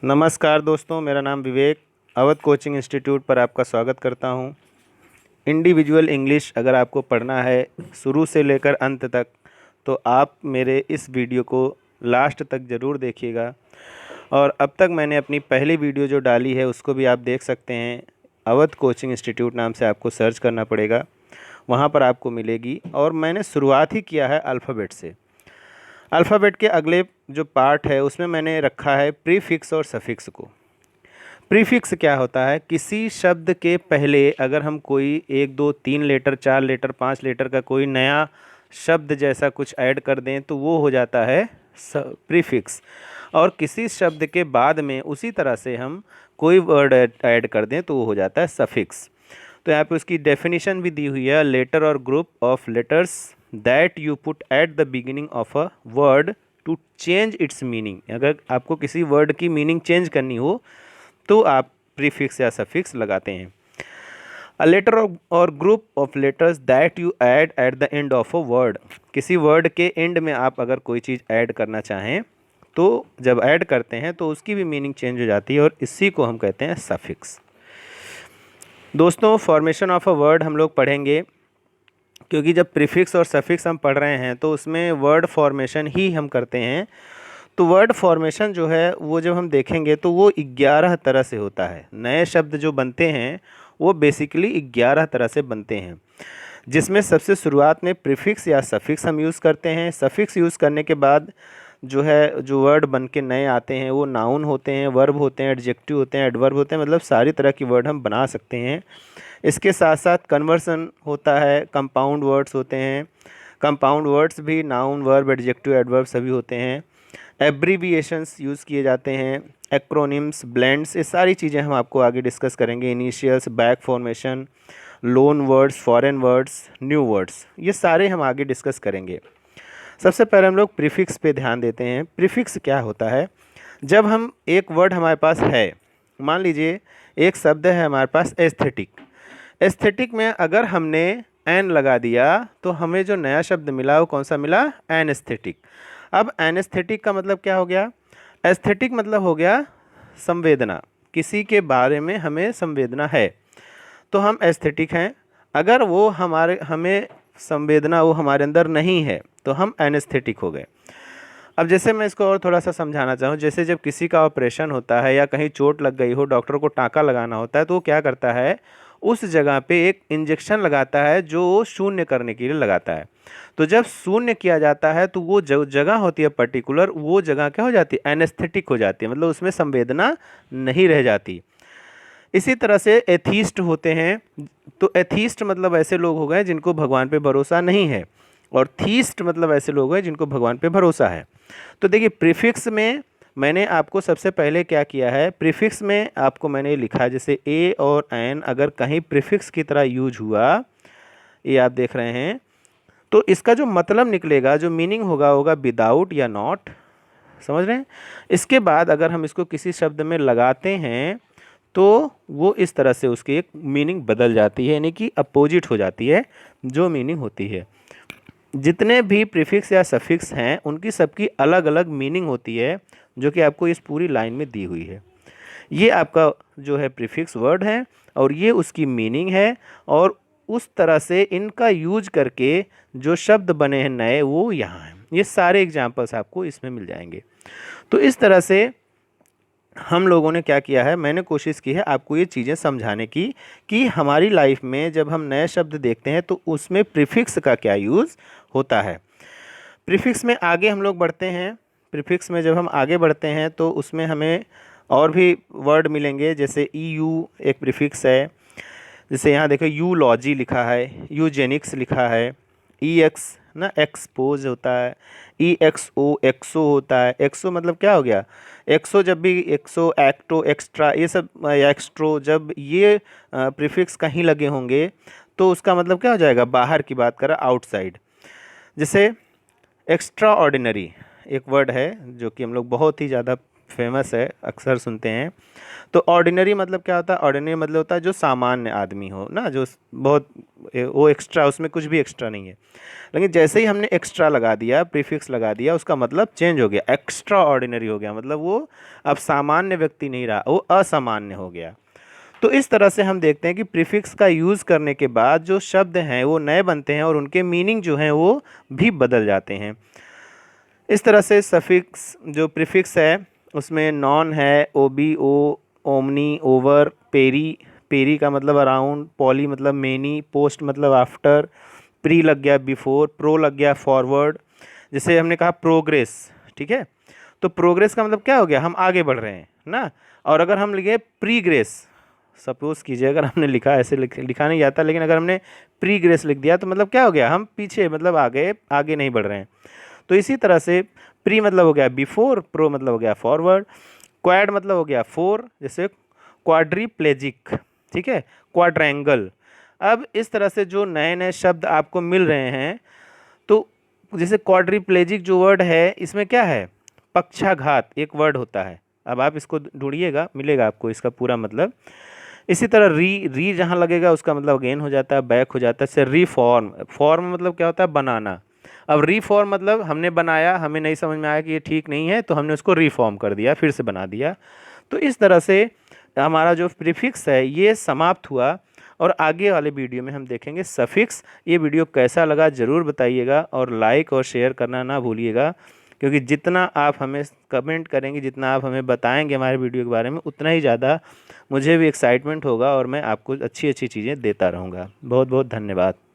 नमस्कार दोस्तों, मेरा नाम विवेक अवध कोचिंग इंस्टीट्यूट पर आपका स्वागत करता हूं। इंडिविजुअल इंग्लिश अगर आपको पढ़ना है शुरू से लेकर अंत तक, तो आप मेरे इस वीडियो को लास्ट तक ज़रूर देखिएगा। और अब तक मैंने अपनी पहली वीडियो जो डाली है उसको भी आप देख सकते हैं। अवध कोचिंग इंस्टीट्यूट नाम से आपको सर्च करना पड़ेगा, वहाँ पर आपको मिलेगी। और मैंने शुरुआत ही किया है अल्फ़ाबेट से। अल्फ़ाबेट के अगले जो पार्ट है उसमें मैंने रखा है प्रीफिक्स और सफिक्स को। प्रीफिक्स क्या होता है? किसी शब्द के पहले अगर हम कोई 1 2 3 लेटर 4 लेटर 5 लेटर का कोई नया शब्द जैसा कुछ ऐड कर दें तो वो हो जाता है प्रीफिक्स। और किसी शब्द के बाद में उसी तरह से हम कोई वर्ड ऐड कर दें तो वो हो जाता है सफिक्स। तो यहाँ पे उसकी डेफिनेशन भी दी हुई है, लेटर और group of letters that you put at the beginning of a word to change its meaning. अगर आपको किसी वर्ड की मीनिंग चेंज करनी हो तो आप प्रीफिक्स या सफिक्स लगाते हैं। अ लेटर और group of letters that you add at the end of a word. किसी वर्ड के एंड में आप अगर कोई चीज़ ऐड करना चाहें तो जब ऐड करते हैं तो उसकी भी मीनिंग चेंज हो जाती है, और इसी को हम कहते हैं सफिक्स। दोस्तों, फॉर्मेशन ऑफ अ वर्ड हम लोग पढ़ेंगे, क्योंकि जब प्रीफिक्स और सफिक्स हम पढ़ रहे हैं तो उसमें वर्ड फॉर्मेशन ही हम करते हैं। तो वर्ड फॉर्मेशन जो है वो जब हम देखेंगे तो वो 11 तरह से होता है। नए शब्द जो बनते हैं वो बेसिकली 11 तरह से बनते हैं, जिसमें सबसे शुरुआत में प्रीफिक्स या सफिक्स हम यूज़ करते हैं। सफिक्स यूज़ करने के बाद जो वर्ड बन के नए आते हैं वो नाउन होते हैं, वर्ब होते हैं, एडजेक्टिव होते हैं, एडवर्ब होते हैं, मतलब सारी तरह की वर्ड हम बना सकते हैं। इसके साथ साथ कन्वर्सन होता है, कंपाउंड वर्ड्स होते हैं। कंपाउंड वर्ड्स भी नाउन, वर्ब, एडजेक्टिव, एडवर्ब सभी होते हैं। एब्रीविएशंस यूज़ किए जाते हैं, एक्रोनिम्स, ब्लेंड्स, ये सारी चीज़ें हम आपको आगे डिस्कस करेंगे। Initials, back formation, loan words, foreign words, new words, ये सारे हम आगे डिस्कस करेंगे। सबसे पहले हम लोग प्रीफिक्स पे ध्यान देते हैं। प्रीफिक्स क्या होता है? जब हम एक वर्ड हमारे पास है, मान लीजिए एक शब्द है हमारे पास एस्थेटिक। एस्थेटिक में अगर हमने एन लगा दिया तो हमें जो नया शब्द मिला वो कौन सा मिला? एनेस्थेटिक। अब एनेस्थेटिक का मतलब क्या हो गया? एस्थेटिक मतलब हो गया संवेदना। किसी के बारे में हमें संवेदना है तो हम एस्थेटिक हैं। अगर वो हमें संवेदना वो हमारे अंदर नहीं है तो हम एनेस्थेटिक हो गए। अब जैसे मैं इसको और थोड़ा सा समझाना चाहूँ, जैसे जब किसी का ऑपरेशन होता है या कहीं चोट लग गई हो, डॉक्टर को टाँका लगाना होता है, तो वो क्या करता है? उस जगह पे एक इंजेक्शन लगाता है जो वो शून्य करने के लिए लगाता है। तो जब शून्य किया जाता है तो वो जो जगह होती है पर्टिकुलर, वो जगह क्या हो जाती है? एनेस्थेटिक हो जाती है, मतलब उसमें संवेदना नहीं रह जाती। इसी तरह से एथीस्ट होते हैं। तो एथीस्ट मतलब ऐसे लोग हो गए जिनको भगवान पे भरोसा नहीं है, और थीस्ट मतलब ऐसे लोग हैं जिनको भगवान पे भरोसा है। तो देखिए, प्रीफिक्स में मैंने आपको सबसे पहले क्या किया है? प्रीफिक्स में आपको मैंने लिखा है, जैसे ए और एन अगर कहीं प्रीफिक्स की तरह यूज हुआ, ये आप देख रहे हैं, तो इसका जो मतलब निकलेगा, जो मीनिंग होगा, होगा विदाउट या नॉट। समझ रहे हैं? इसके बाद अगर हम इसको किसी शब्द में लगाते हैं तो वो इस तरह से उसकी एक मीनिंग बदल जाती है, यानी कि अपोजिट हो जाती है जो मीनिंग होती है। जितने भी प्रीफिक्स या सफिक्स हैं उनकी सबकी अलग अलग मीनिंग होती है, जो कि आपको इस पूरी लाइन में दी हुई है। ये आपका जो है प्रीफिक्स वर्ड है और ये उसकी मीनिंग है, और उस तरह से इनका यूज करके जो शब्द बने हैं नए वो यहाँ हैं। ये सारे एग्जाम्पल्स आपको इसमें मिल जाएंगे। तो इस तरह से हम लोगों ने क्या किया है, मैंने कोशिश की है आपको ये चीज़ें समझाने की कि हमारी लाइफ में जब हम नए शब्द देखते हैं तो उसमें प्रीफिक्स का क्या यूज़ होता है। प्रीफिक्स में आगे हम लोग बढ़ते हैं। प्रीफिक्स में जब हम आगे बढ़ते हैं तो उसमें हमें और भी वर्ड मिलेंगे, जैसे ई यू एक प्रीफिक्स है। जैसे यहाँ देखो यूलॉजी लिखा है, यूजेनिक्स लिखा है, ई एक्स ना एक्सपोज होता है, ई एक्स ओ एक्सो होता है। एक्सो मतलब क्या हो गया? एक्सो जब भी एक्सो, एक्टो, एक्स्ट्रा, ये सब या एक्स्ट्रो, जब ये प्रीफिक्स कहीं लगे होंगे तो उसका मतलब क्या हो जाएगा? बाहर की बात करें, आउटसाइड। जैसे एक्स्ट्रा ऑर्डिनरी एक वर्ड है जो कि हम लोग बहुत ही ज़्यादा फेमस है, अक्सर सुनते हैं। तो ऑर्डिनरी मतलब क्या होता है? ऑर्डिनरी मतलब होता है जो सामान्य आदमी हो ना, जो बहुत वो एक्स्ट्रा, उसमें कुछ भी एक्स्ट्रा नहीं है। लेकिन जैसे ही हमने एक्स्ट्रा लगा दिया, प्रीफिक्स लगा दिया, उसका मतलब चेंज हो गया, एक्स्ट्रा ऑर्डिनरी हो गया, मतलब वो अब सामान्य व्यक्ति नहीं रहा, वो असामान्य हो गया। तो इस तरह से हम देखते हैं कि प्रीफिक्स का यूज़ करने के बाद जो शब्द हैं वो नए बनते हैं और उनके मीनिंग जो हैं वो भी बदल जाते हैं। इस तरह से सफिक्स जो प्रीफिक्स है उसमें नॉन है, ओबी, ओ, ओमनी, ओवर, पेरी, पेरी का मतलब अराउंड, पॉली मतलब मेनी, पोस्ट मतलब आफ्टर, प्री लग गया बिफोर, प्रो लग गया फॉरवर्ड। जैसे हमने कहा प्रोग्रेस, ठीक है, तो प्रोग्रेस का मतलब क्या हो गया? हम आगे बढ़ रहे हैं ना। और अगर हम लिखे प्रीग्रेस, सपोज कीजिए अगर हमने लिखा, ऐसे लिखा नहीं जाता, लेकिन अगर हमने प्रीग्रेस लिख दिया तो मतलब क्या हो गया? हम पीछे, मतलब आगे आगे नहीं बढ़ रहे हैं। तो इसी तरह से प्री मतलब हो गया बिफोर, प्रो मतलब हो गया फॉरवर्ड, क्वाड मतलब हो गया फोर, जैसे क्वाड्रीप्लेजिक, ठीक है, क्वाड्रेंगल। अब इस तरह से जो नए नए शब्द आपको मिल रहे हैं, तो जैसे क्वाड्रीप्लेजिक जो वर्ड है इसमें क्या है? पक्षाघात एक वर्ड होता है। अब आप इसको ढूंढिएगा, मिलेगा आपको इसका पूरा मतलब। इसी तरह री, री जहाँ लगेगा उसका मतलब अगेन हो जाता है, बैक हो जाता है। जैसे रिफॉर्म, फॉर्म मतलब क्या होता है? बनाना। अब रिफॉर्म मतलब हमने बनाया, हमें नहीं समझ में आया कि ये ठीक नहीं है, तो हमने उसको रिफॉर्म कर दिया, फिर से बना दिया। तो इस तरह से हमारा जो प्रीफिक्स है ये समाप्त हुआ। और आगे वाले वीडियो में हम देखेंगे सफिक्स। ये वीडियो कैसा लगा ज़रूर बताइएगा, और लाइक और शेयर करना ना भूलिएगा, क्योंकि जितना आप हमें कमेंट करेंगे, जितना आप हमें बताएंगे हमारे वीडियो के बारे में, उतना ही ज़्यादा मुझे भी एक्साइटमेंट होगा और मैं आपको अच्छी अच्छी चीज़ें देता रहूँगा। बहुत बहुत धन्यवाद।